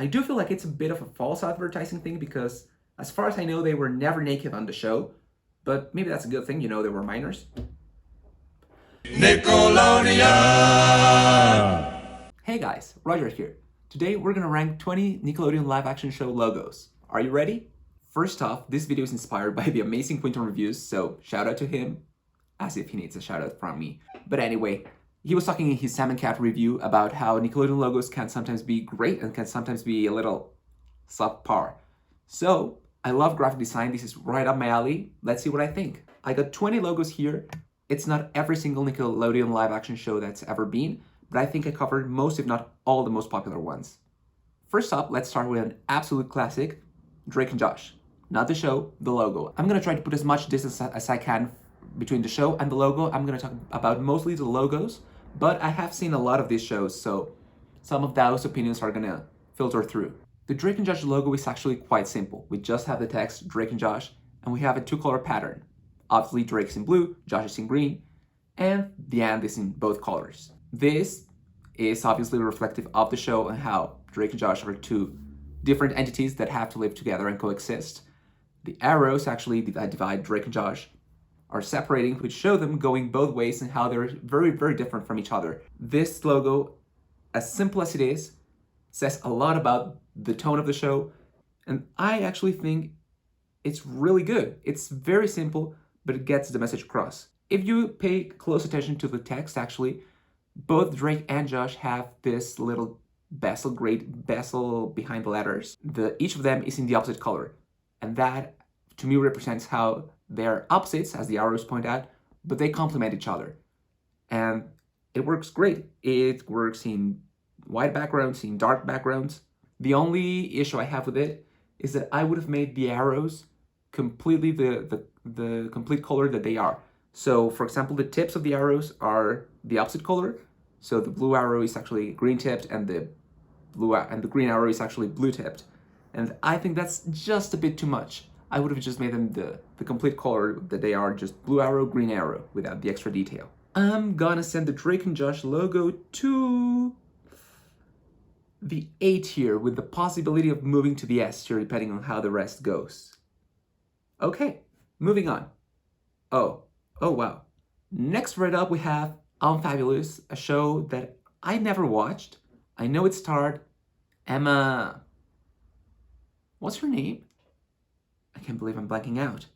I do feel like it's a bit of a false advertising thing because as far as I know, they were never naked on the show, but maybe that's a good thing, they were minors. Nickelodeon! Hey guys, Roger here. Today we're gonna rank 20 Nickelodeon live action show logos. Are you ready? First off, this video is inspired by the amazing Quinton Reviews, so shout out to him, as if he needs a shout out from me. But anyway, he was talking in his Salmon Cat review about how Nickelodeon logos can sometimes be great and can sometimes be a little subpar. So, I love graphic design, this is right up my alley. Let's see what I think. I got 20 logos here. It's not every single Nickelodeon live action show that's ever been, but I think I covered most, if not all, the most popular ones. First up, let's start with an absolute classic, Drake and Josh. Not the show, the logo. I'm gonna try to put as much distance as I can between the show and the logo. I'm gonna talk about mostly the logos, but I have seen a lot of these shows, so some of those opinions are gonna filter through. The Drake and Josh logo is actually quite simple. We just have the text Drake and Josh, and we have a two-color pattern. Obviously, Drake's in blue, Josh is in green, and the and is in both colors. This is obviously reflective of the show and how Drake and Josh are two different entities that have to live together and coexist. The arrows actually that divide Drake and Josh are separating, which show them going both ways and how they're very, very different from each other. This logo, as simple as it is, says a lot about the tone of the show, and I actually think it's really good. It's very simple, but it gets the message across. If you pay close attention to the text, actually, both Drake and Josh have this little great bezel behind the letters. Each of them is in the opposite color, and that, to me, represents how they're opposites, as the arrows point out, but they complement each other. And it works great. It works in white backgrounds, in dark backgrounds. The only issue I have with it is that I would have made the arrows completely the complete color that they are. So, for example, the tips of the arrows are the opposite color. So the blue arrow is actually green tipped, and the green arrow is actually blue tipped. And I think that's just a bit too much. I would have just made them the complete color that they are, just blue arrow, green arrow, without the extra detail. I'm gonna send the Drake and Josh logo to the A tier, with the possibility of moving to the S tier depending on how the rest goes. Okay, moving on. Oh wow. Next right up we have Unfabulous, a show that I never watched. I know it starred Emma... What's her name? I can't believe I'm blanking out.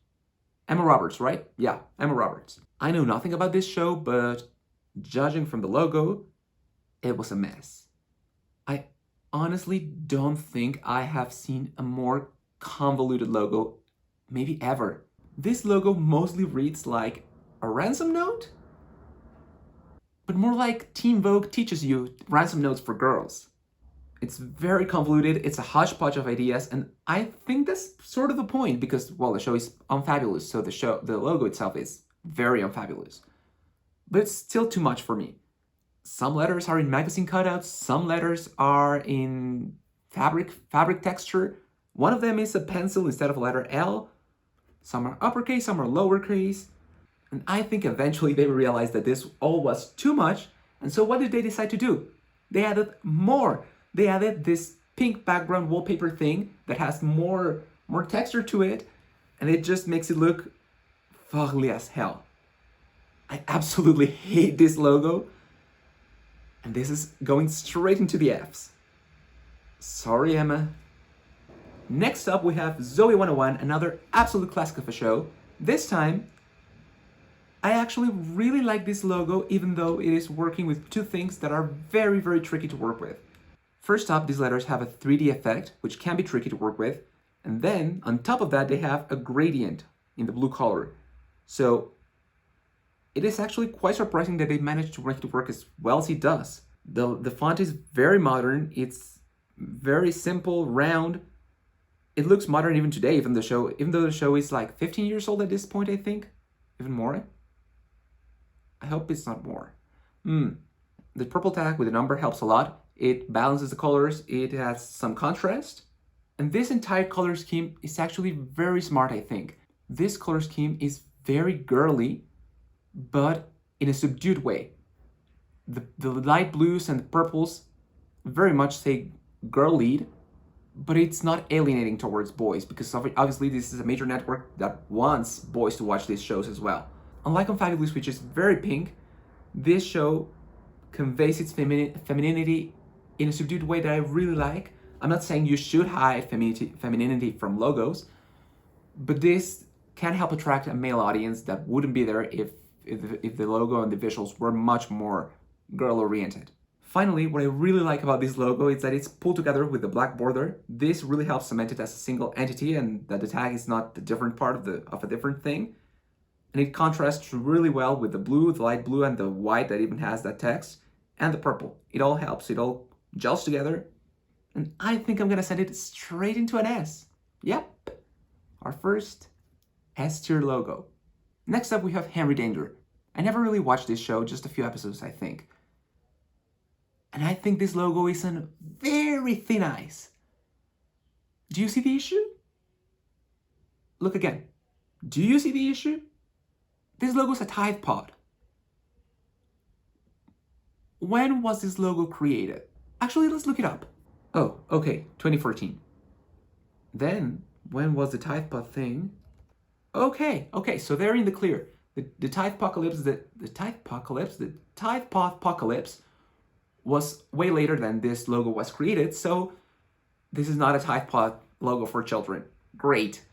Emma Roberts, right? Yeah, Emma Roberts. I know nothing about this show, but judging from the logo, it was a mess. I honestly don't think I have seen a more convoluted logo, maybe ever. This logo mostly reads like a ransom note, but more like Teen Vogue teaches you ransom notes for girls. It's very convoluted, it's a hodgepodge of ideas, and I think that's sort of the point because, well, the show is unfabulous, so the logo itself is very unfabulous. But it's still too much for me. Some letters are in magazine cutouts, some letters are in fabric texture. One of them is a pencil instead of a letter L. Some are uppercase, some are lowercase. And I think eventually they realized that this all was too much, and so what did they decide to do? They added more. They added this pink background wallpaper thing that has more texture to it, and it just makes it look fugly as hell. I absolutely hate this logo, and this is going straight into the Fs. Sorry, Emma. Next up we have Zoey 101, another absolute classic of a show. This time, I actually really like this logo, even though it is working with two things that are very, very tricky to work with. First up, these letters have a 3D effect, which can be tricky to work with. And then, on top of that, they have a gradient in the blue color. So, it is actually quite surprising that they managed to make it work as well as it does. The font is very modern, it's very simple, round. It looks modern even today, even though the show is like 15 years old at this point, I think. Even more? I hope it's not more. The purple tag with the number helps a lot. It balances the colors, it has some contrast. And this entire color scheme is actually very smart, I think. This color scheme is very girly, but in a subdued way. The light blues and the purples very much say girl lead, but it's not alienating towards boys, because obviously this is a major network that wants boys to watch these shows as well. Unlike Unfabulous, which is very pink, this show conveys its femininity in a subdued way that I really like. I'm not saying you should hide femininity from Logos, but this can help attract a male audience that wouldn't be there if the logo and the visuals were much more girl-oriented. Finally, what I really like about this logo is that it's pulled together with the black border. This really helps cement it as a single entity, and that the tag is not the different part of a different thing. And it contrasts really well with the blue, the light blue, and the white that even has that text, and the purple. It all helps, it all gels together. And I think I'm gonna send it straight into an S. Yep, our first S tier logo. Next up, we have Henry Danger. I never really watched this show, just a few episodes, I think. And I think this logo is on very thin ice. Do you see the issue? Look again. Do you see the issue? This logo is a Tide Pod. When was this logo created? Actually, let's look it up. Oh, okay, 2014. Then, when was the Tide Pod thing? Okay, so they're in the clear. The Tide Apocalypse, the Tide Pod Apocalypse was way later than this logo was created, so this is not a Tide Pod logo for children. Great.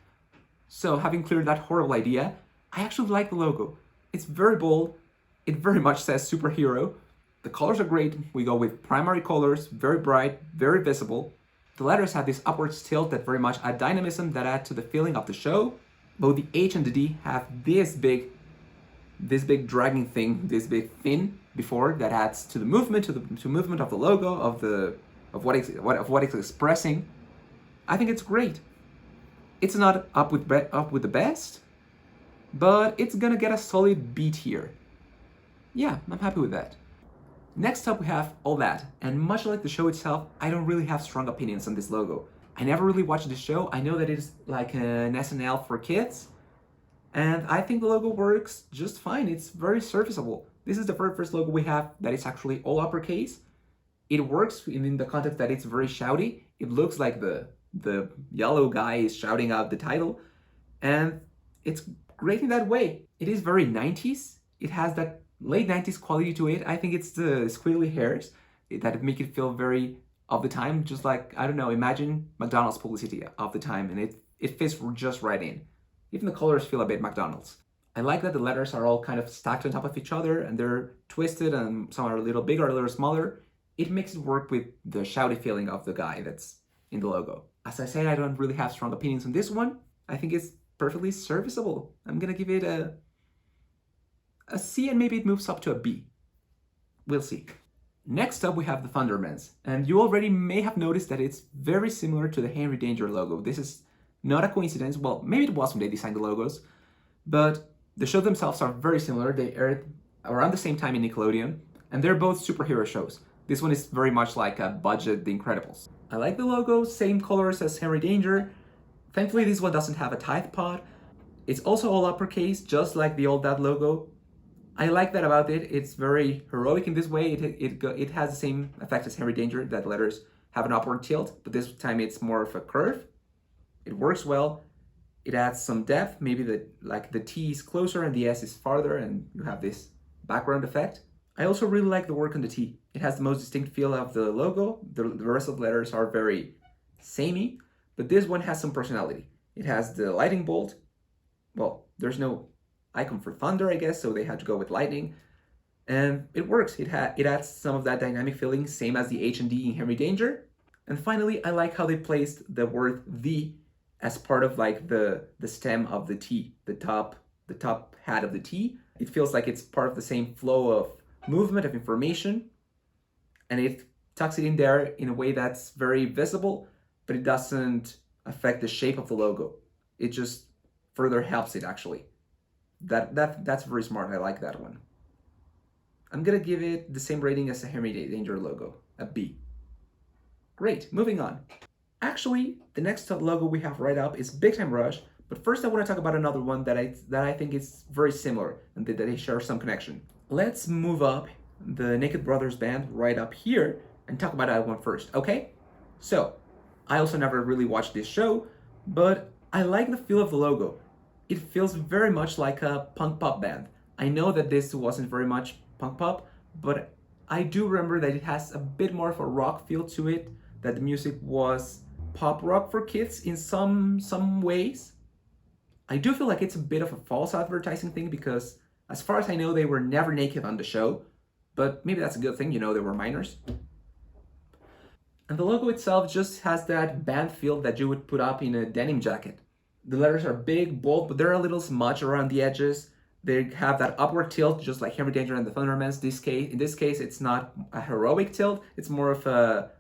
So having cleared that horrible idea, I actually like the logo. It's very bold. It very much says superhero. The colors are great. We go with primary colors, very bright, very visible. The letters have this upwards tilt that very much add dynamism that add to the feeling of the show. Both the H and the D have this big dragging thing, this big fin before that adds to the movement, to movement of the logo, of what it's expressing. I think it's great. It's not up with the best, but it's gonna get a solid B tier. Yeah, I'm happy with that. Next up, we have All That, and much like the show itself, I don't really have strong opinions on this logo. I never really watched the show. I know that it is like an SNL for kids, and I think the logo works just fine. It's very serviceable. This is the very first logo we have that is actually all uppercase. It works in the context that it's very shouty. It looks like the yellow guy is shouting out the title, and it's great in that way. It is very 90s. It has that late 90s quality to it. I think it's the squiggly hairs that make it feel very of the time, just like, I don't know, imagine McDonald's publicity of the time, and it fits just right in. Even the colors feel a bit McDonald's. I like that the letters are all kind of stacked on top of each other, and they're twisted, and some are a little bigger, a little smaller. It makes it work with the shouty feeling of the guy that's in the logo. As I said, I don't really have strong opinions on this one. I think it's perfectly serviceable. I'm gonna give it a C, and maybe it moves up to a B. We'll see. Next up, we have the Thundermans, and you already may have noticed that it's very similar to the Henry Danger logo. This is not a coincidence. Well, maybe it was when they designed the logos, but the shows themselves are very similar. They aired around the same time in Nickelodeon, and they're both superhero shows. This one is very much like a budget The Incredibles. I like the logo, same colors as Henry Danger. Thankfully, this one doesn't have a Tide Pod. It's also all uppercase, just like the old Dad logo. I like that about it. It's very heroic in this way. It has the same effect as Henry Danger, that letters have an upward tilt, but this time it's more of a curve. It works well. It adds some depth. Maybe the T is closer and the S is farther, and you have this background effect. I also really like the work on the T. It has the most distinct feel of the logo. The rest of the letters are very samey, but this one has some personality. It has the lightning bolt. Well, there's no icon for thunder, I guess, so they had to go with lightning. And it works. It adds some of that dynamic feeling, same as the H and D in Henry Danger. And finally, I like how they placed the word "the" as part of like the stem of the T, the top hat of the T. It feels like it's part of the same flow of movement, of information, and it tucks it in there in a way that's very visible, but it doesn't affect the shape of the logo. It just further helps it, actually. That's very smart. I like that one. I'm gonna give it the same rating as the Henry Danger logo, a B. Great, moving on. Actually, the next logo we have right up is Big Time Rush, but first I want to talk about another one that I think is very similar and that they share some connection. Let's move up the Naked Brothers band right up here and talk about that one first, okay? So, I also never really watched this show, but I like the feel of the logo. It feels very much like a punk pop band. I know that this wasn't very much punk pop, but I do remember that it has a bit more of a rock feel to it, that the music was pop rock for kids in some ways. I do feel like it's a bit of a false advertising thing because as far as I know, they were never naked on the show, but maybe that's a good thing, they were minors. And the logo itself just has that band feel that you would put up in a denim jacket. The letters are big, bold, but they're a little smudged around the edges. They have that upward tilt, just like Henry Danger and the Thundermans. In this case, it's not a heroic tilt. It's more of a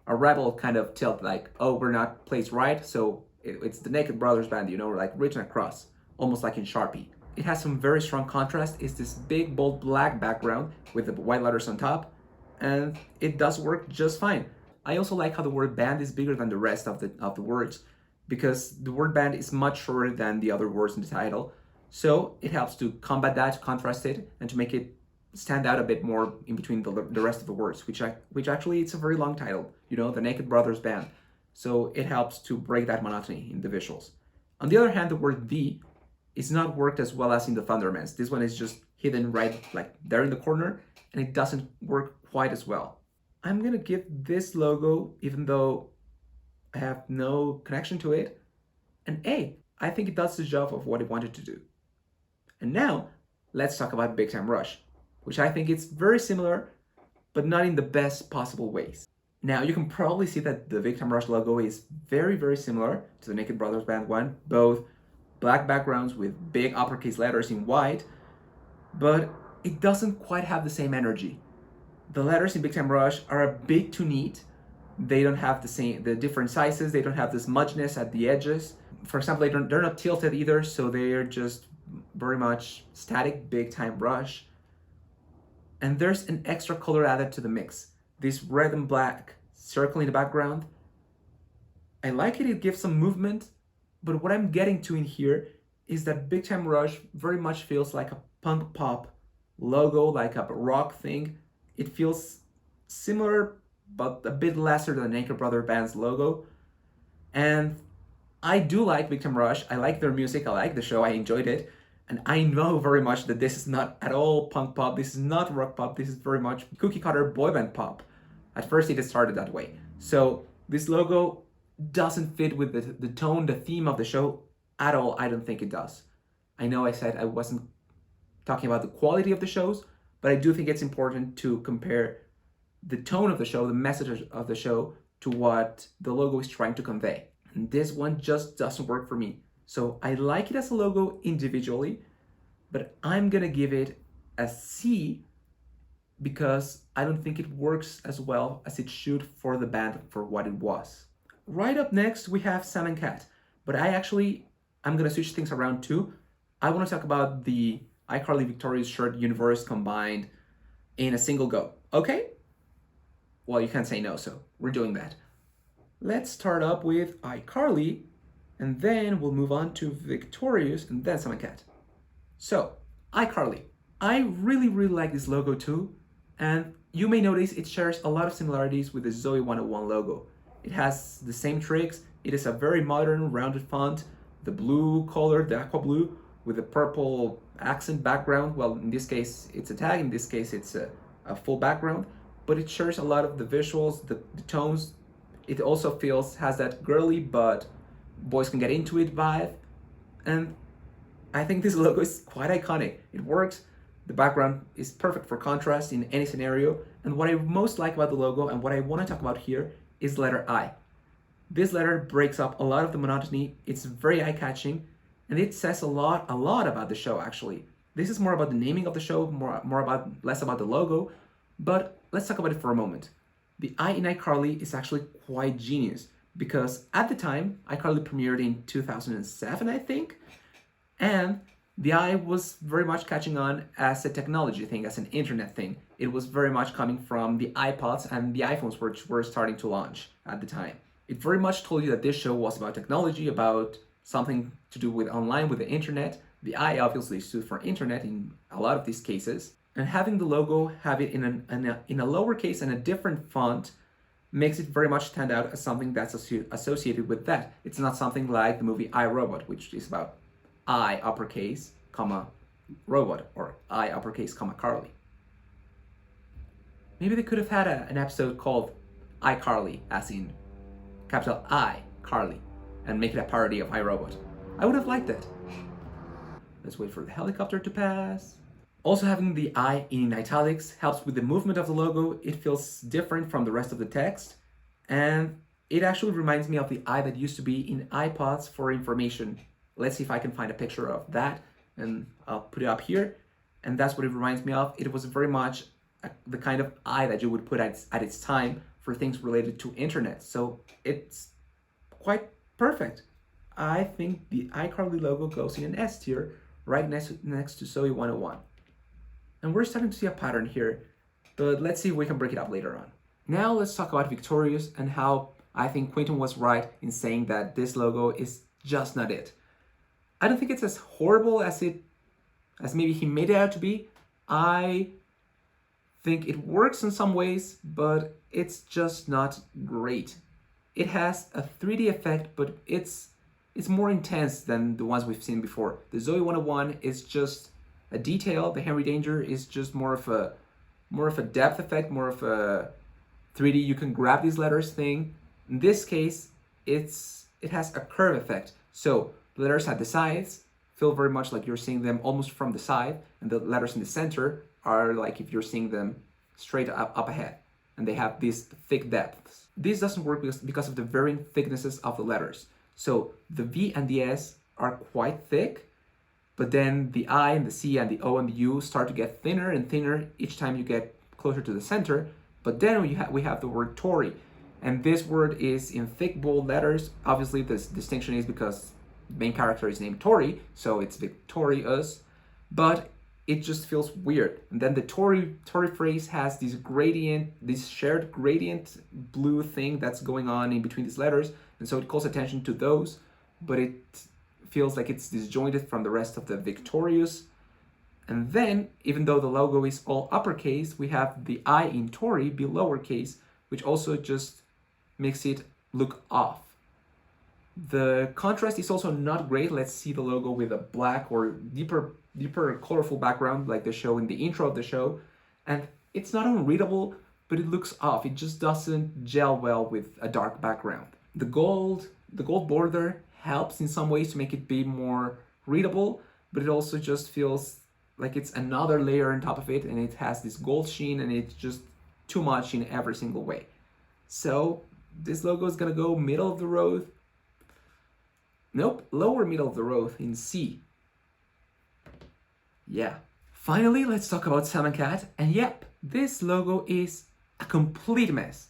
rebel kind of tilt, like, oh, we're not placed right, so it's the Naked Brothers band, like written across, almost like in Sharpie. It has some very strong contrast. It's this big, bold black background with the white letters on top, and it does work just fine. I also like how the word band is bigger than the rest of the words, because the word band is much shorter than the other words in the title. So it helps to combat that, to contrast it, and to make it stand out a bit more in between the rest of the words, which actually it's a very long title, the Naked Brothers Band. So it helps to break that monotony in the visuals. On the other hand, the word "the" is not worked as well as in the Thundermans. This one is just hidden right like there in the corner, and it doesn't work quite as well. I'm gonna give this logo, even though I have no connection to it, an A. I think it does the job of what it wanted to do. And now, let's talk about Big Time Rush, which I think is very similar, but not in the best possible ways. Now, you can probably see that the Big Time Rush logo is very, very similar to the Naked Brothers Band one, both black backgrounds with big uppercase letters in white, but it doesn't quite have the same energy. The letters in Big Time Rush are a bit too neat. They don't have the different sizes. They don't have this smudginess at the edges. For example, they're not tilted either, so they're just very much static Big Time Rush. And there's an extra color added to the mix. This red and black circle in the background. I like it gives some movement, but what I'm getting to in here is that Big Time Rush very much feels like a punk pop logo, like a rock thing. It feels similar, but a bit lesser than the Naked Brother Band's logo. And I do like Big Time Rush. I like their music. I like the show. I enjoyed it. And I know very much that this is not at all punk pop. This is not rock pop. This is very much cookie cutter boy band pop. At first, it started that way. So this logo doesn't fit with the tone, the theme of the show at all. I don't think it does. I know I said I wasn't talking about the quality of the shows, but I do think it's important to compare the tone of the show, the message of the show, to what the logo is trying to convey. And this one just doesn't work for me. So I like it as a logo individually, but I'm gonna give it a C because I don't think it works as well as it should for the band for what it was. Right up next, we have Sam and Cat, but I'm gonna switch things around too. I wanna talk about the iCarly Victorious Shirt universe combined in a single go, okay? Well, you can't say no, so we're doing that. Let's start up with iCarly, and then we'll move on to Victorious, and then Sam and Cat. So, iCarly. I really, really like this logo too, and you may notice it shares a lot of similarities with the Zoey 101 logo. It has the same tricks. It is a very modern, rounded font, the blue color, the aqua blue, with a purple accent background. Well, in this case, it's a tag. In this case, it's a full background, but it shares a lot of the visuals, the tones. It also has that girly, but boys can get into it vibe. And I think this logo is quite iconic. It works. The background is perfect for contrast in any scenario. And what I most like about the logo and what I want to talk about here is letter I. This letter breaks up a lot of the monotony. It's very eye-catching, and it says a lot about the show, actually. This is more about the naming of the show, less about the logo, but let's talk about it for a moment. The I in iCarly is actually quite genius, because at the time, iCarly premiered in 2007, I think, and the I was very much catching on as a technology thing, as an internet thing. It was very much coming from the iPods and the iPhones, which were starting to launch at the time. It very much told you that this show was about technology, about something to do with online, with the internet. The I obviously stood for internet in a lot of these cases. And having the logo, have it in a lowercase and a different font, makes it very much stand out as something that's associated with that. It's not something like the movie I, Robot, which is about I uppercase, comma, robot, or I uppercase, comma, Carly. Maybe they could have had an episode called iCarly, as in capital I, Carly, and make it a parody of iRobot. I would have liked it. Let's wait for the helicopter to pass. Also, having the I in italics helps with the movement of the logo. It feels different from the rest of the text, and it actually reminds me of the I that used to be in iPods for information. Let's see if I can find a picture of that, and I'll put it up here. And that's what it reminds me of. It was very much the kind of I that you would put at its time for things related to internet. So it's quite perfect. I think the iCarly logo goes in an S tier, right next to Zoey 101. And we're starting to see a pattern here, but let's see if we can break it up later on. Now let's talk about Victorious and how I think Quinton was right in saying that this logo is just not it. I don't think it's as horrible as maybe he made it out to be. I think it works in some ways, but it's just not great. It has a 3D effect, but it's more intense than the ones we've seen before. The Zoey 101 is just a detail. The Henry Danger is just more of a depth effect, more of a 3D, you can grab these letters thing. In this case, it has a curve effect. So the letters at the sides feel very much like you're seeing them almost from the side, and the letters in the center are like if you're seeing them straight up ahead, and they have these thick depths. This doesn't work because of the varying thicknesses of the letters. So the V and the S are quite thick, but then the I and the C and the O and the U start to get thinner and thinner each time you get closer to the center. But then we have the word Tory, and this word is in thick bold letters. Obviously this distinction is because the main character is named Tory, so it's Victorious, but it just feels weird. And then the Tory phrase has this gradient, this shared gradient blue thing that's going on in between these letters, and so it calls attention to those, but it feels like it's disjointed from the rest of the Victorious. And then, even though the logo is all uppercase, we have the I in Tory be lowercase, which also just makes it look off. The contrast is also not great. Let's see the logo with a black or deeper colorful background like they show in the intro of the show. And it's not unreadable, but it looks off. It just doesn't gel well with a dark background. The gold border helps in some ways to make it be more readable, but it also just feels like it's another layer on top of it, and it has this gold sheen, and it's just too much in every single way. So this logo is gonna go middle of the road. Nope, lower middle of the road in C. Yeah. Finally, let's talk about Sam and Cat. And yep, this logo is a complete mess.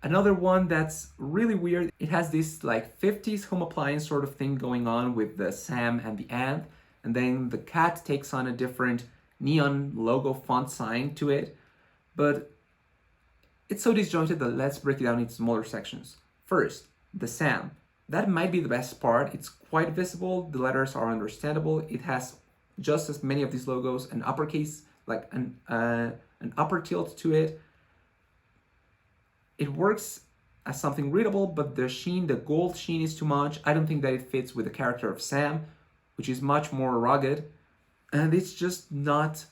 Another one that's really weird. It has this like 50s home appliance sort of thing going on with the Sam and the ant. And then the cat takes on a different neon logo font sign to it. But it's so disjointed that let's break it down into smaller sections. First, the Sam. That might be the best part. It's quite visible. The letters are understandable. It has just as many of these logos, an uppercase, like an upper tilt to it. It works as something readable, but the sheen, the gold sheen is too much. I don't think that it fits with the character of Sam, which is much more rugged. And it's just not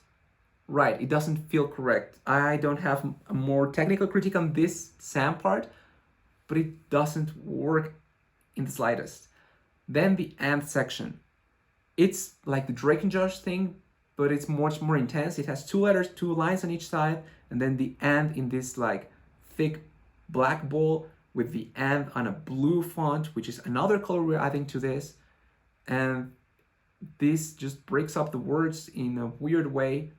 right. It doesn't feel correct. I don't have a more technical critique on this Sam part, but it doesn't work in the slightest. Then the ant section. It's like the Drake and Josh thing, but it's much more intense. It has two letters, two lines on each side, and then the ant in this like thick black bowl with the ant on a blue font, which is another color we're adding to this. And this just breaks up the words in a weird way.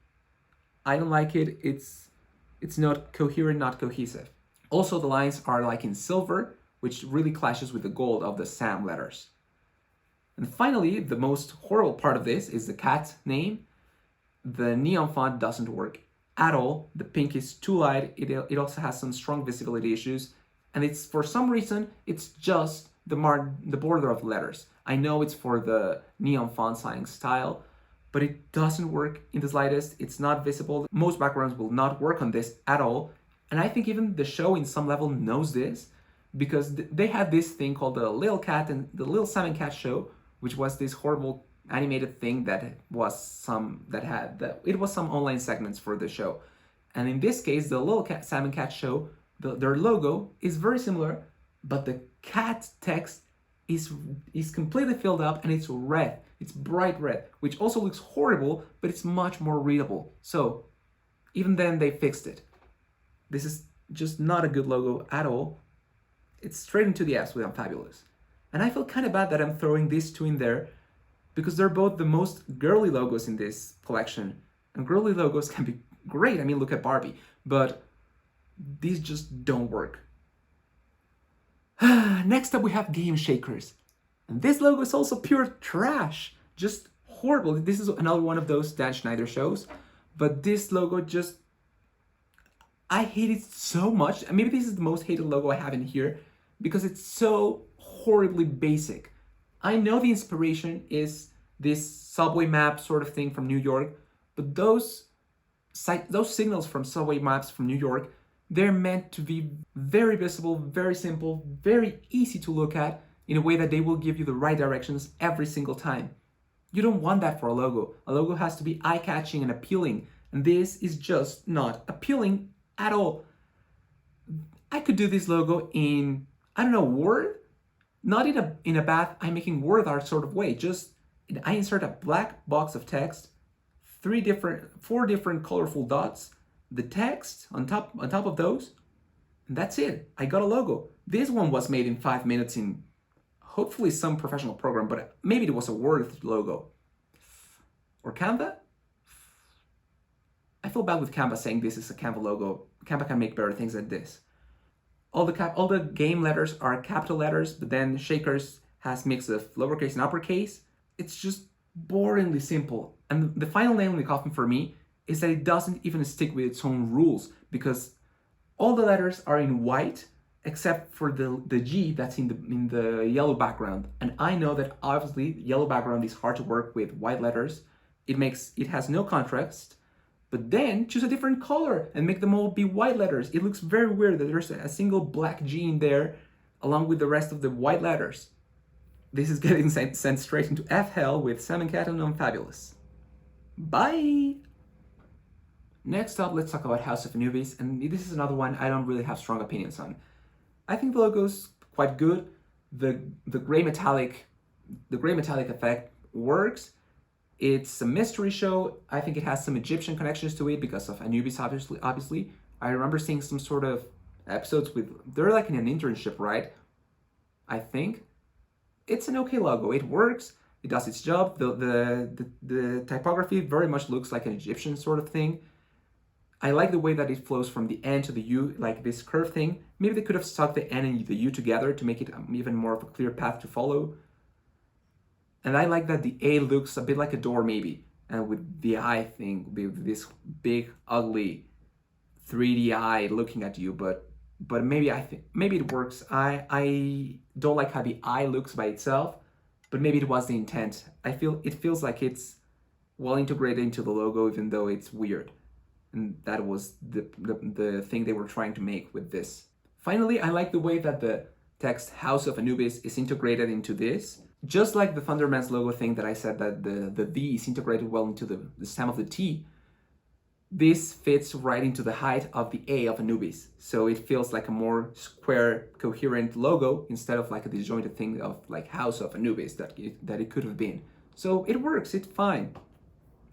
I don't like it. It's not coherent, not cohesive. Also, the lines are like in silver, which really clashes with the gold of the Sam letters. And finally, the most horrible part of this is the cat name. The neon font doesn't work at all. The pink is too light. It also has some strong visibility issues. And it's, for some reason, it's just the border of the letters. I know it's for the neon font sign style, but it doesn't work in the slightest. It's not visible. Most backgrounds will not work on this at all. And I think even the show in some level knows this, because they had this thing called the Little Cat and the Little Salmon Cat Show, which was this horrible animated thing that was some online segments for the show. And in this case, the Little Salmon Cat Show, their logo is very similar, but the cat text is completely filled up and it's red. It's bright red, which also looks horrible, but it's much more readable. So even then they fixed it. This is just not a good logo at all. It's straight into the ass with Unfabulous. And I feel kind of bad that I'm throwing these two in there, because they're both the most girly logos in this collection. And girly logos can be great. I mean, look at Barbie. But these just don't work. Next up we have Game Shakers. And this logo is also pure trash. Just horrible. This is another one of those Dan Schneider shows. But this logo just... I hate it so much. Maybe this is the most hated logo I have in here, because it's so horribly basic. I know the inspiration is this subway map sort of thing from New York, but those signals from subway maps from New York, they're meant to be very visible, very simple, very easy to look at, in a way that they will give you the right directions every single time. You don't want that for a logo. A logo has to be eye-catching and appealing, and this is just not appealing at all. I could do this logo in, I don't know, Word? Not in a bad I'm making word art sort of way. Just I insert a black box of text, four different colorful dots, the text on top of those, and that's it. I got a logo. This one was made in 5 minutes in hopefully some professional program, but maybe it was a Word logo. Or Canva? I feel bad with Canva saying this is a Canva logo. Canva can make better things than this. All the game letters are capital letters, but then Shakers has mix of lowercase and uppercase. It's just boringly simple. And the final nail in the coffin for me is that it doesn't even stick with its own rules, because all the letters are in white except for the G that's in the yellow background. And I know that obviously yellow background is hard to work with white letters. It has no contrast. But then choose a different color and make them all be white letters. It looks very weird that there's a single black G in there along with the rest of the white letters. This is getting sent straight into F-Hell with Salmon Cat and Unfabulous. Bye! Next up, let's talk about House of Anubis, and this is another one I don't really have strong opinions on. I think the logo's quite good. The gray metallic effect works. It's a mystery show. I think it has some Egyptian connections to it because of Anubis, obviously. I remember seeing some sort of episodes they're like in an internship, right? I think. It's an okay logo. It works. It does its job. The typography very much looks like an Egyptian sort of thing. I like the way that it flows from the N to the U, like this curve thing. Maybe they could have stuck the N and the U together to make it even more of a clear path to follow. And I like that the A looks a bit like a door, maybe. And with the eye thing, with this big, ugly 3D eye looking at you. But maybe maybe it works. I don't like how the eye looks by itself, but maybe it was the intent. It feels like it's well integrated into the logo, even though it's weird. And that was the thing they were trying to make with this. Finally, I like the way that the text House of Anubis is integrated into this. Just like the Thundermans logo thing that I said that the D is integrated well into the stem of the T, this fits right into the height of the A of Anubis. So it feels like a more square, coherent logo instead of like a disjointed thing of like House of Anubis that it could have been. So it works, it's fine.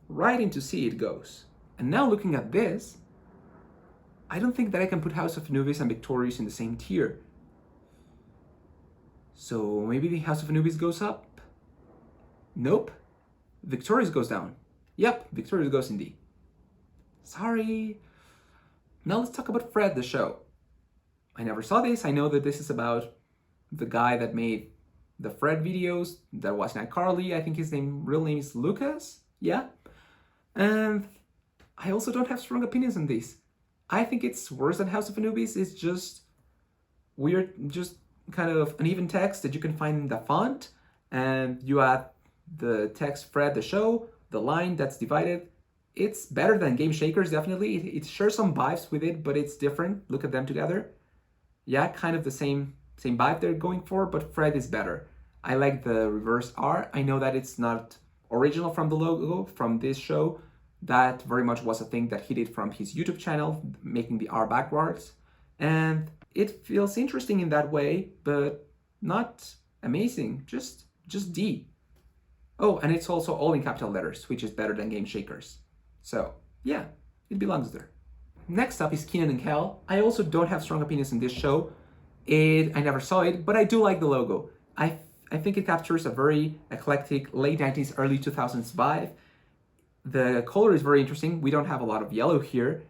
Right into C it goes. And now looking at this, I don't think that I can put House of Anubis and Victorious in the same tier. So maybe the House of Anubis goes up? Nope. Victorious goes down. Yep, Victorious goes in D. Sorry. Now let's talk about Fred the show. I never saw this. I know that this is about the guy that made the Fred videos that was in iCarly. I think his real name is Lucas. Yeah. And I also don't have strong opinions on this. I think it's worse than House of Anubis. It's just weird, just kind of uneven text that you can find in the font, and you add the text Fred the show, the line that's divided. it's better than Game Shakers, definitely. It shares some vibes with it, but it's different. Look at them together. Yeah, kind of the same vibe they're going for, but Fred is better. I like the reverse R. I know that it's not original from the logo from this show. That very much was a thing that he did from his YouTube channel, making the R backwards. And it feels interesting in that way, but not amazing, just D. Oh, and it's also all in capital letters, which is better than Game Shakers. So yeah, it belongs there. Next up is Kenan Kel. I also don't have strong opinions on this show. I never saw it, but I do like the logo. I think it captures a very eclectic late 90s, early 2000s vibe. The color is very interesting. We don't have a lot of yellow here,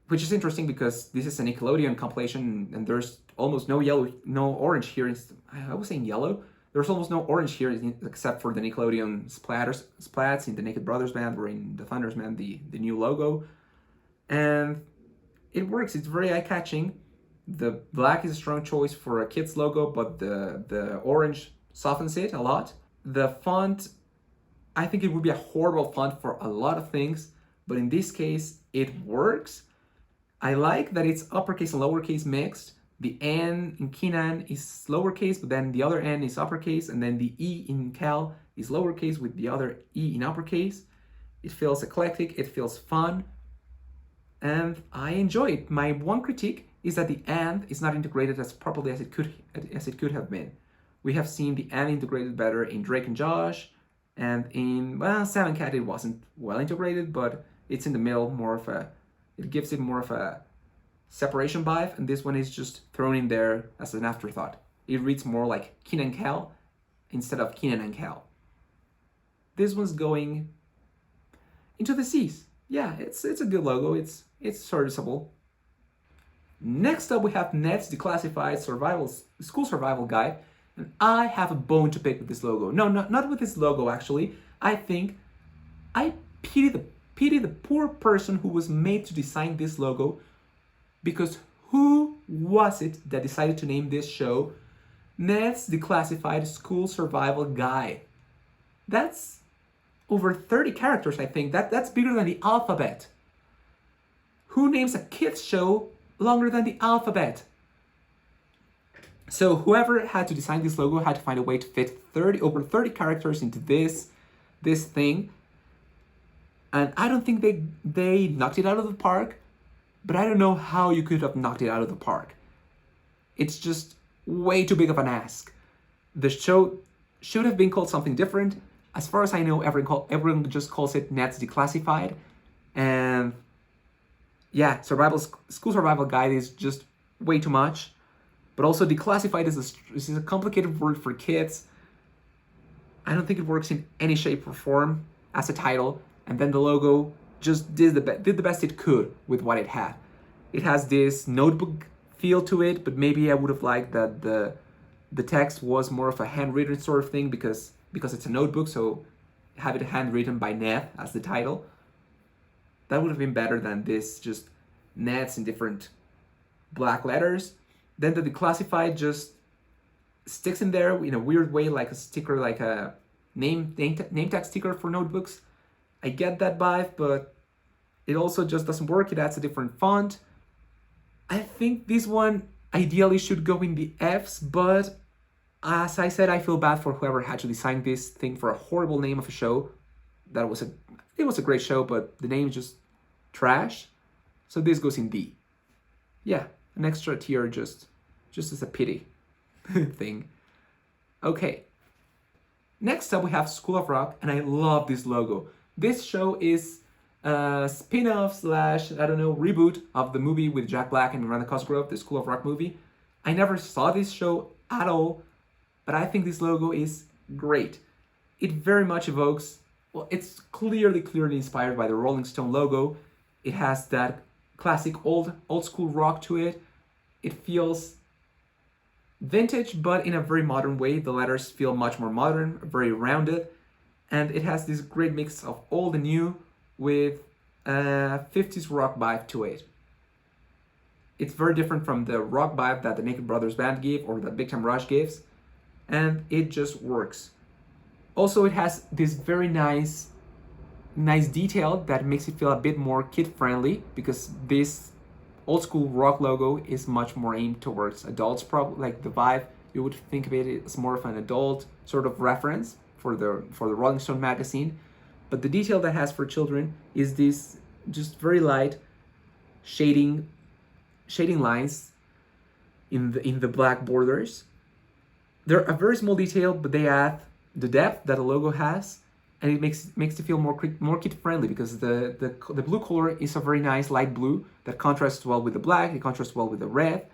which is interesting because this is a Nickelodeon compilation and there's almost no yellow, no orange here. I was saying yellow. There's almost no orange here except for the Nickelodeon splats in the Naked Brothers band or in the Thundermans, the new logo. And it works. It's very eye-catching. The black is a strong choice for a kid's logo, but the orange softens it a lot. The font, I think it would be a horrible font for a lot of things, but in this case, it works. I like that it's uppercase and lowercase mixed. The N in Kenan is lowercase, but then the other N is uppercase, and then the E in Kel is lowercase with the other E in uppercase. It feels eclectic, it feels fun, and I enjoy it. My one critique is that the and is not integrated as properly as it could have been. We have seen the and integrated better in Drake and Josh, and in, well, Sam Cat it wasn't well integrated, but it's in the middle, it gives it more of a separation vibe, and this one is just thrown in there as an afterthought. It reads more like Kenan Kel instead of Kenan and Kel. This one's going into the seas. Yeah, it's a good logo. It's serviceable. Next up, we have Ned's Declassified School Survival Guide, and I have a bone to pick with this logo. No, not with this logo, actually. I think I pity the poor person who was made to design this logo, because who was it that decided to name this show Ned's Declassified School Survival Guide? That's over 30 characters, I think. That's bigger than the alphabet. Who names a kids show longer than the alphabet? So whoever had to design this logo had to find a way to fit over 30 characters into this thing. And I don't think they knocked it out of the park, but I don't know how you could have knocked it out of the park. It's just way too big of an ask. The show should have been called something different. As far as I know, everyone just calls it Ned's Declassified. And yeah, School Survival Guide is just way too much. But also Declassified is a complicated word for kids. I don't think it works in any shape or form as a title. And then the logo just did the best it could with what it had. It has this notebook feel to it, but maybe I would have liked that the text was more of a handwritten sort of thing because it's a notebook, so have it handwritten by Ned as the title. That would have been better than this just Neds in different black letters. Then the Declassified just sticks in there in a weird way, like a sticker, like a name tag sticker for notebooks. I get that vibe, but it also just doesn't work. It adds a different font. I think this one ideally should go in the Fs, but as I said, I feel bad for whoever had to design this thing for a horrible name of a show. It was a great show, but the name is just trash. So this goes in D. Yeah, an extra tier just as a pity thing. Okay. Next up we have School of Rock, and I love this logo. This show is a spin-off / reboot of the movie with Jack Black and Miranda Cosgrove, the School of Rock movie. I never saw this show at all, but I think this logo is great. It very much evokes, well, it's clearly inspired by the Rolling Stone logo. It has that classic old school rock to it. It feels vintage, but in a very modern way. The letters feel much more modern, very rounded, and it has this great mix of old and new with a 50s rock vibe to it. It's very different from the rock vibe that the Naked Brothers band give or that Big Time Rush gives, and it just works. Also, it has this very nice nice detail that makes it feel a bit more kid-friendly, because this old school rock logo is much more aimed towards adults. Probably like the vibe, you would think of it as more of an adult sort of reference for the Rolling Stone magazine. But the detail that has for children is this just very light shading lines in the black borders. They're a very small detail, but they add the depth that a logo has, and it makes it feel more kid friendly, because the blue color is a very nice light blue that contrasts well with the black, it contrasts well with the red,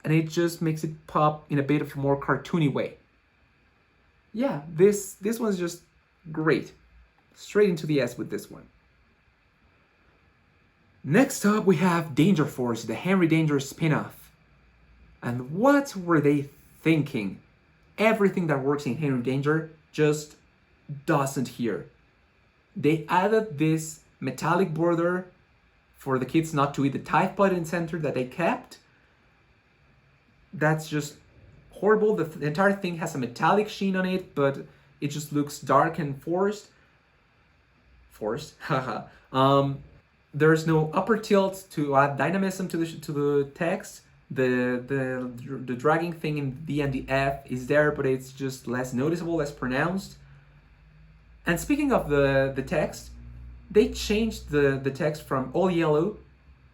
and it just makes it pop in a bit of a more cartoony way. Yeah, this one's just great. Straight into the S with this one. Next up, we have Danger Force, the Henry Danger spin-off. And what were they thinking? Everything that works in Henry Danger just doesn't here. They added this metallic border for the kids not to eat the Tide Pod in center that they kept. That's just horrible. The entire thing has a metallic sheen on it, but it just looks dark and forced. Haha. There's no upper tilt to add dynamism to the text. The dragging thing in the D and the F is there, but it's just less noticeable, less pronounced. And speaking of the text, they changed the text from all yellow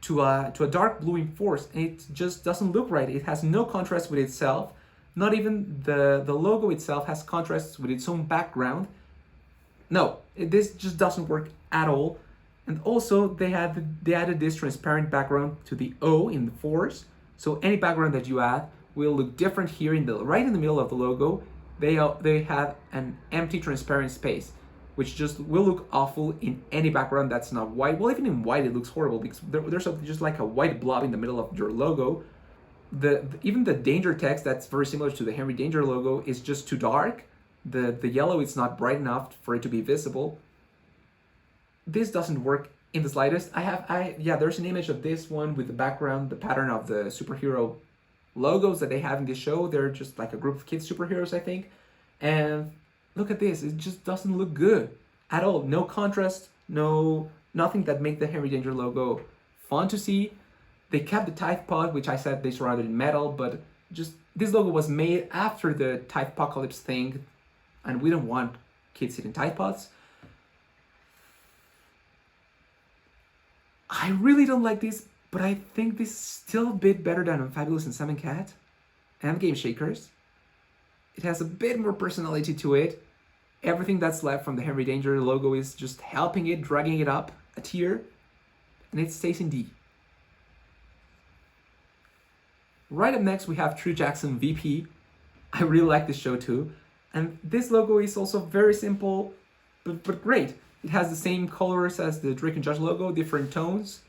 to a dark blue in force, and it just doesn't look right. It has no contrast with itself. Not even the logo itself has contrast with its own background. No, this just doesn't work at all. And also they added this transparent background to the O in the force. So any background that you add will look different here right in the middle of the logo. They have an empty transparent space, which just will look awful in any background that's not white. Well, even in white it looks horrible, because there's just like a white blob in the middle of your logo. Even the Danger text that's very similar to the Henry Danger logo is just too dark. The yellow is not bright enough for it to be visible. This doesn't work in the slightest. There's an image of this one with the background, the pattern of the superhero logos that they have in this show. They're just like a group of kids superheroes, I think. And look at this, it just doesn't look good at all. No contrast, nothing that make the Henry Danger logo fun to see. They kept the Tide Pod, which I said they surrounded in metal, but just this logo was made after the Tide Apocalypse thing, and we don't want kids eating Tide Pods. I really don't like this, but I think this is still a bit better than Unfabulous and Sam and Cat and Game Shakers. It has a bit more personality to it. Everything that's left from the Henry Danger logo is just helping it, dragging it up a tier, and it stays in D. Right up next, we have True Jackson VP. I really like this show too. And this logo is also very simple, but great. It has the same colors as the Drake and Josh logo, different tones.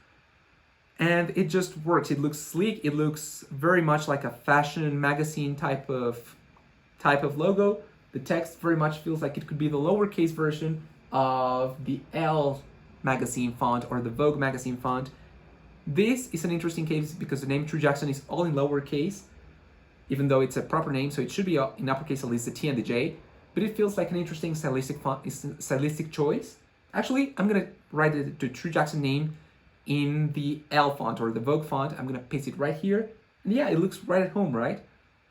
And it just works. It looks sleek. It looks very much like a fashion magazine type of logo. The text very much feels like it could be the lowercase version of the Elle magazine font or the Vogue magazine font. This is an interesting case because the name True Jackson is all in lowercase, even though it's a proper name, so it should be in uppercase, at least the T and the J. But it feels like an interesting stylistic choice. Actually, I'm gonna write the True Jackson name in the Elle font or the Vogue font. I'm gonna paste it right here. And yeah, it looks right at home, right?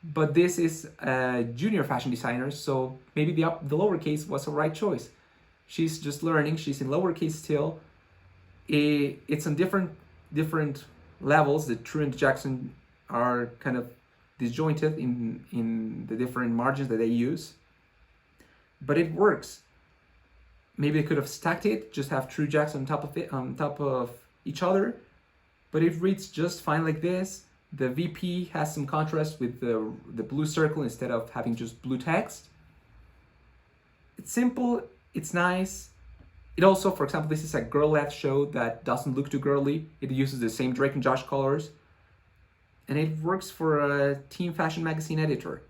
But this is a junior fashion designer, so maybe the lowercase was the right choice. She's just learning, she's in lowercase still. It's on different levels. The True and Jackson are kind of disjointed in the different margins that they use. But it works. Maybe they could have stacked it, just have True Jackson on top of each other, but it reads just fine like this. The VP has some contrast with the blue circle instead of having just blue text. It's simple, it's nice. It also, for example, this is a girl-led show that doesn't look too girly. It uses the same Drake and Josh colors. And it works for a teen fashion magazine editor.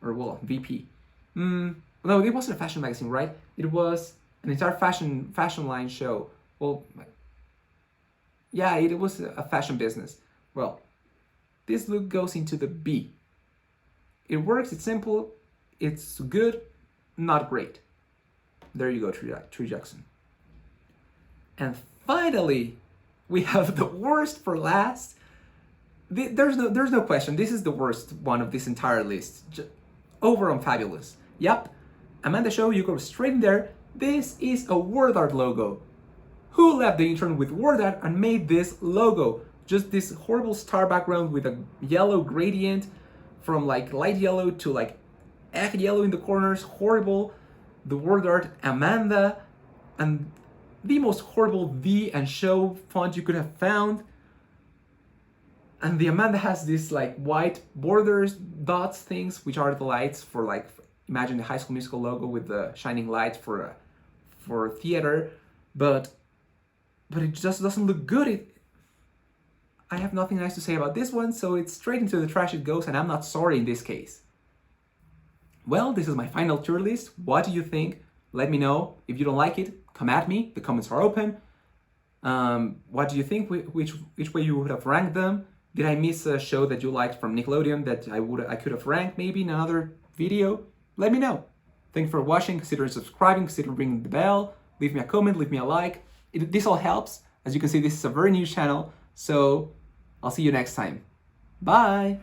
Or, well, VP. No, it wasn't a fashion magazine, right? It was an entire fashion line show. Well, yeah, it was a fashion business. Well, this look goes into the B. It works, it's simple, it's good, not great. There you go, True Jackson. And finally, we have the worst for last. There's no question. This is the worst one of this entire list. Over Unfabulous. Yep, Amanda Show, you go straight in there. This is a word art logo. Who left the intern with word art and made this logo? Just this horrible star background with a yellow gradient from like light yellow to like egg yellow in the corners. Horrible. The word art, Amanda, and the most horrible V and show font you could have found. And the Amanda has this like white borders, dots things, which are the lights for like, imagine the High School Musical logo with the shining lights for theater, but it just doesn't look good. I have nothing nice to say about this one, so it's straight into the trash it goes, and I'm not sorry in this case. Well, this is my final tier list. What do you think? Let me know. If you don't like it, come at me. The comments are open. What do you think? Which way you would have ranked them? Did I miss a show that you liked from Nickelodeon that I could have ranked maybe in another video? Let me know. Thank you for watching. Consider subscribing. Consider ringing the bell. Leave me a comment. Leave me a like. This all helps. As you can see, this is a very new channel. So I'll see you next time. Bye.